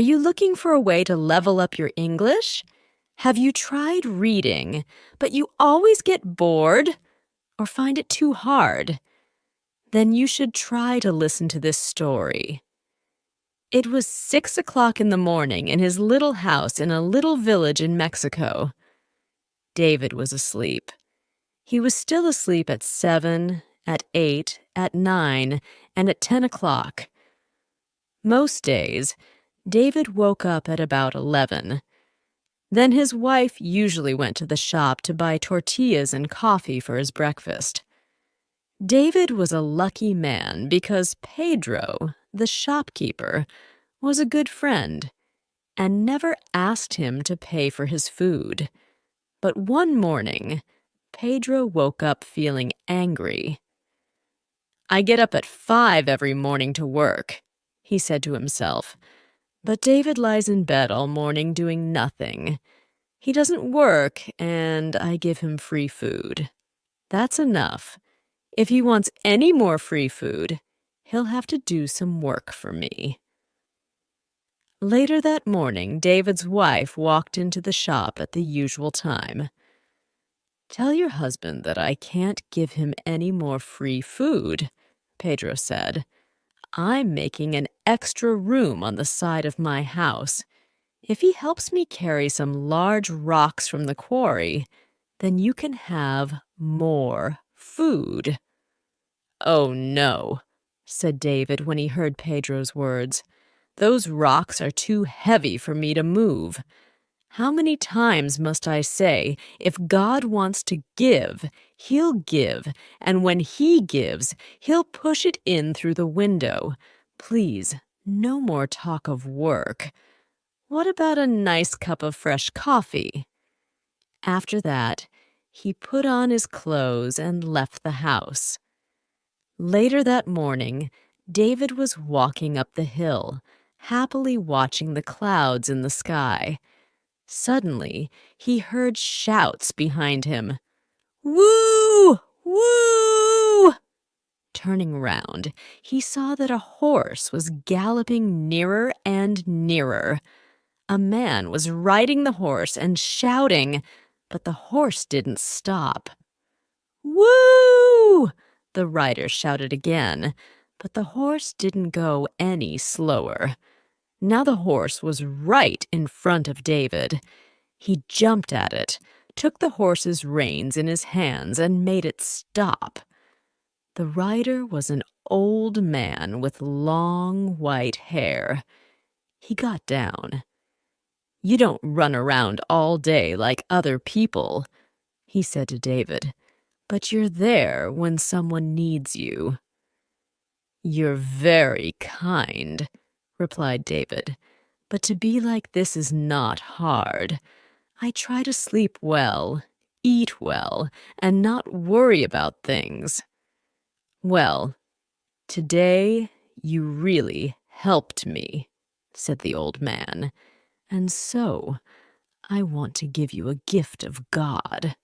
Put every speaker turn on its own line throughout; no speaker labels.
you looking for a way to level up your English? Have you tried reading, but you always get bored or find it too hard? Then you should try to listen to this story. It was 6 o'clock in the morning in his little house in a little village in Mexico. David was asleep. He was still asleep at 7, at 8, at 9, and at 10 o'clock. Most days, David woke up at about 11. Then his wife usually went to the shop to buy tortillas and coffee for his breakfast. David was a lucky man because Pedro, the shopkeeper, was a good friend and never asked him to pay for his food. But one morning, Pedro woke up feeling angry. "I get up at 5 every morning to work," he said to himself. "But David lies in bed all morning doing nothing. He doesn't work, and I give him free food. That's enough. If he wants any more free food, he'll have to do some work for me." Later that morning, David's wife walked into the shop at the usual time. "Tell your husband that I can't give him any more free food," Pedro said. "I'm making an extra room on the side of my house. If he helps me carry some large rocks from the quarry, then you can have more food." "Oh, no," said David when he heard Pedro's words. "Those rocks are too heavy for me to move. How many times must I say, if God wants to give, he'll give, and when he gives, he'll push it in through the window. Please, no more talk of work. What about a nice cup of fresh coffee?" After that, he put on his clothes and left the house. Later that morning, David was walking up the hill, happily watching the clouds in the sky. Suddenly, he heard shouts behind him. "Woo! Woo!" Turning round, he saw that a horse was galloping nearer and nearer. A man was riding the horse and shouting, but the horse didn't stop. "Woo!" the rider shouted again, but the horse didn't go any slower. Now the horse was right in front of David. He jumped at it, took the horse's reins in his hands, and made it stop. The rider was an old man with long white hair. He got down. "You don't run around all day like other people," he said to David, "but you're there when someone needs you." "You're very kind," replied David, "but to be like this is not hard. I try to sleep well, eat well, and not worry about things." "Well, today you really helped me," said the old man, "and so I want to give you a gift of God."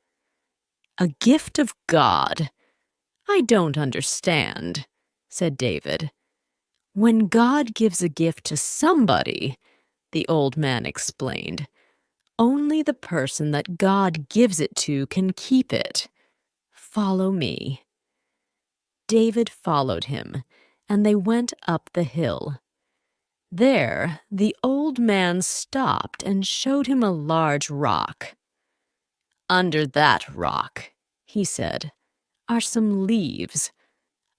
"A gift of God? I don't understand," said David. "When God gives a gift to somebody," the old man explained, "only the person that God gives it to can keep it. Follow me." David followed him, and they went up the hill. There, the old man stopped and showed him a large rock. "Under that rock," he said, "are some leaves.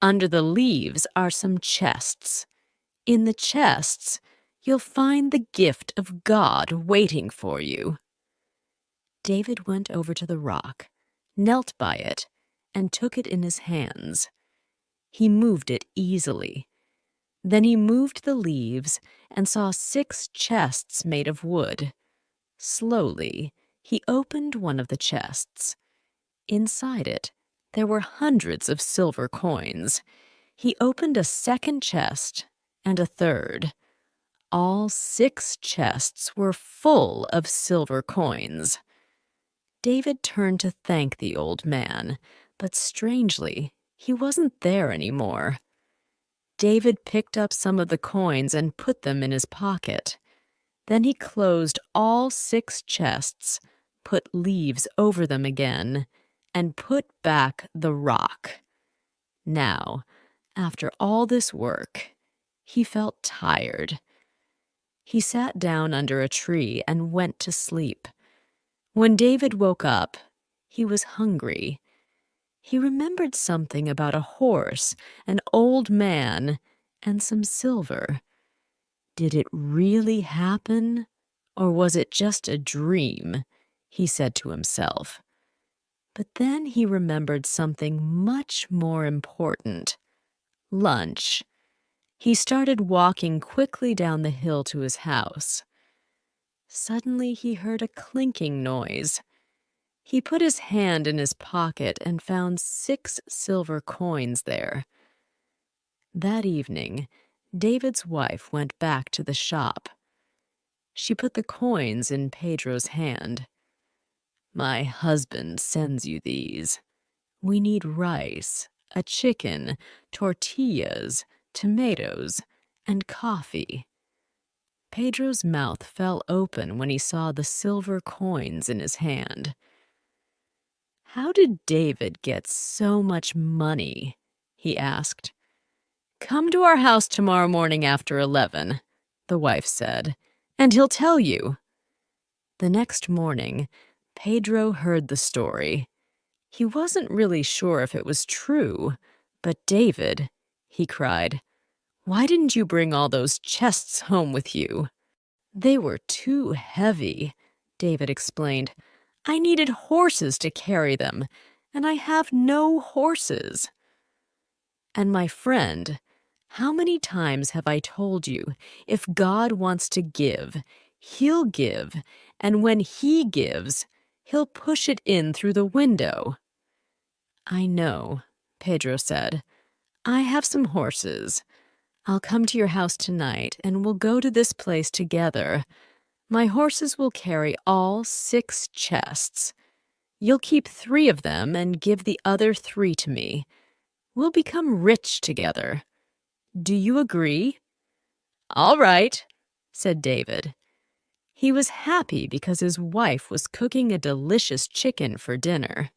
Under the leaves are some chests. In the chests, you'll find the gift of God waiting for you." David went over to the rock, knelt by it, and took it in his hands. He moved it easily. Then he moved the leaves and saw 6 chests made of wood. Slowly, he opened one of the chests. Inside it, there were hundreds of silver coins. He opened a second chest and a third. All 6 chests were full of silver coins. David turned to thank the old man, but strangely, he wasn't there anymore. David picked up some of the coins and put them in his pocket. Then he closed all 6 chests, put leaves over them again, and put back the rock. Now, after all this work, he felt tired. He sat down under a tree and went to sleep. When David woke up, he was hungry. He remembered something about a horse, an old man, and some silver. Did it really happen, or was it just a dream? He said to himself. But then he remembered something much more important: lunch. He started walking quickly down the hill to his house. Suddenly he heard a clinking noise. He put his hand in his pocket and found 6 silver coins there. That evening, David's wife went back to the shop. She put the coins in Pedro's hand. "My husband sends you these. We need rice, a chicken, tortillas, tomatoes, and coffee." Pedro's mouth fell open when he saw the silver coins in his hand. "How did David get so much money?" he asked. "Come to our house tomorrow morning after 11, the wife said, "and he'll tell you." The next morning, Pedro heard the story. He wasn't really sure if it was true, but "David," he cried, "why didn't you bring all those chests home with you?" "They were too heavy," David explained. "I needed horses to carry them, and I have no horses." "And my friend, how many times have I told you, if God wants to give, he'll give, and when he gives, he'll push it in through the window." "I know," Pedro said. "I have some horses. I'll come to your house tonight, and we'll go to this place together. My horses will carry all 6 chests. You'll keep 3 of them and give the other 3 to me. We'll become rich together. Do you agree?" "All right," said David. He was happy because his wife was cooking a delicious chicken for dinner.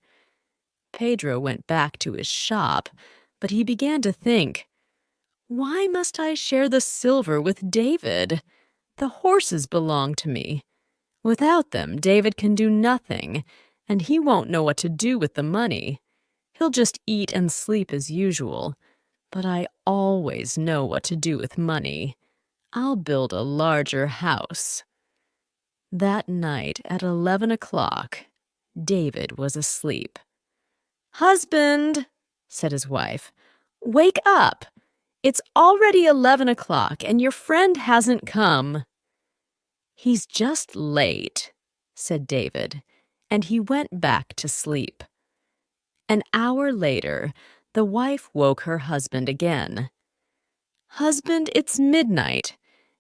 Pedro went back to his shop, but he began to think, "Why must I share the silver with David? The horses belong to me. Without them, David can do nothing, and he won't know what to do with the money. He'll just eat and sleep as usual. But I always know what to do with money. I'll build a larger house." That night at 11 o'clock, David was asleep. "Husband," said his wife, "wake up. It's already 11 o'clock and your friend hasn't come." "He's just late," said David, and he went back to sleep. An hour later, the wife woke her husband again. "Husband, it's midnight,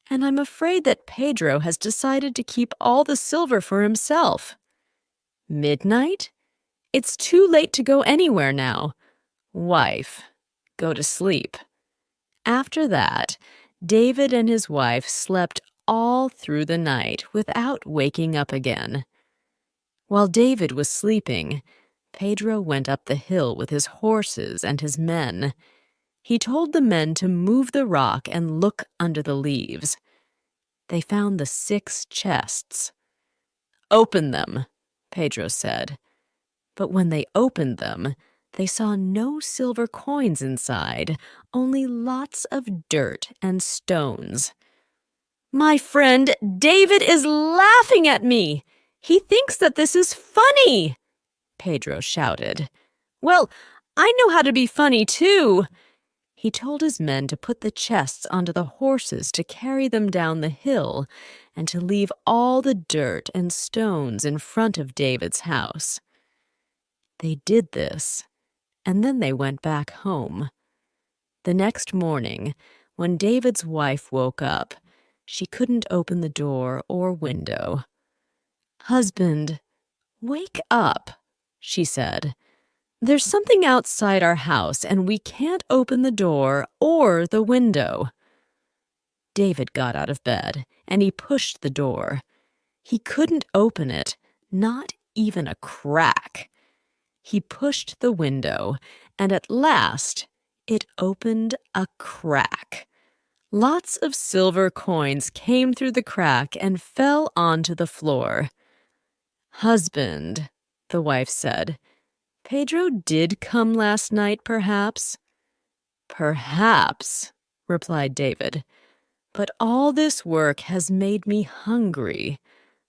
and I'm afraid that Pedro has decided to keep all the silver for himself." "Midnight? It's too late to go anywhere now. Wife, go to sleep." After that, David and his wife slept all through the night without waking up again. While David was sleeping, Pedro went up the hill with his horses and his men. He told the men to move the rock and look under the leaves. They found the 6 chests. "Open them," Pedro said. But when they opened them, they saw no silver coins inside, only lots of dirt and stones. "My friend David is laughing at me. He thinks that this is funny," Pedro shouted. "Well, I know how to be funny too." He told his men to put the chests onto the horses to carry them down the hill and to leave all the dirt and stones in front of David's house. They did this, and then they went back home. The next morning, when David's wife woke up, she couldn't open the door or window. "Husband, wake up," she said. "There's something outside our house, and we can't open the door or the window." David got out of bed, and he pushed the door. He couldn't open it, not even a crack. He pushed the window, and at last it opened a crack. Lots of silver coins came through the crack and fell onto the floor. "Husband," the wife said, "Pedro did come last night, perhaps?" "Perhaps," replied David. "But all this work has made me hungry.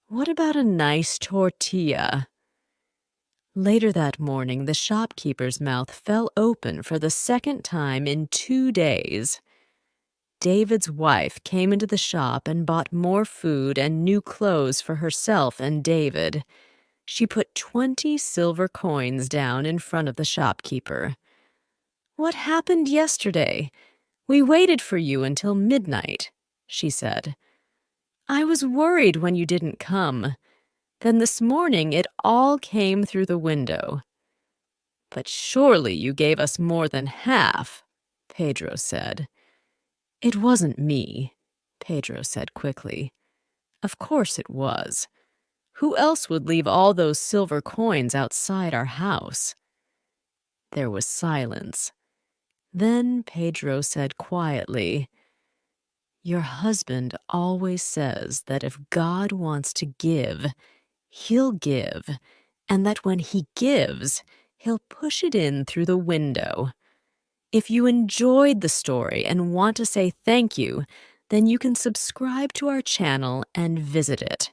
What about a nice tortilla?" Later that morning, the shopkeeper's mouth fell open for the second time in 2 days. David's wife came into the shop and bought more food and new clothes for herself and David. She put 20 silver coins down in front of the shopkeeper. "What happened yesterday? We waited for you until midnight," she said. "I was worried when you didn't come. Then this morning it all came through the window." "But surely you gave us more than half," Pedro said. "It wasn't me," Pedro said quickly. "Of course it was. Who else would leave all those silver coins outside our house?" There was silence. Then Pedro said quietly, "Your husband always says that if God wants to give, he'll give, and that when he gives, he'll push it in through the window. If you enjoyed the story and want to say thank you, then you can subscribe to our channel and visit it.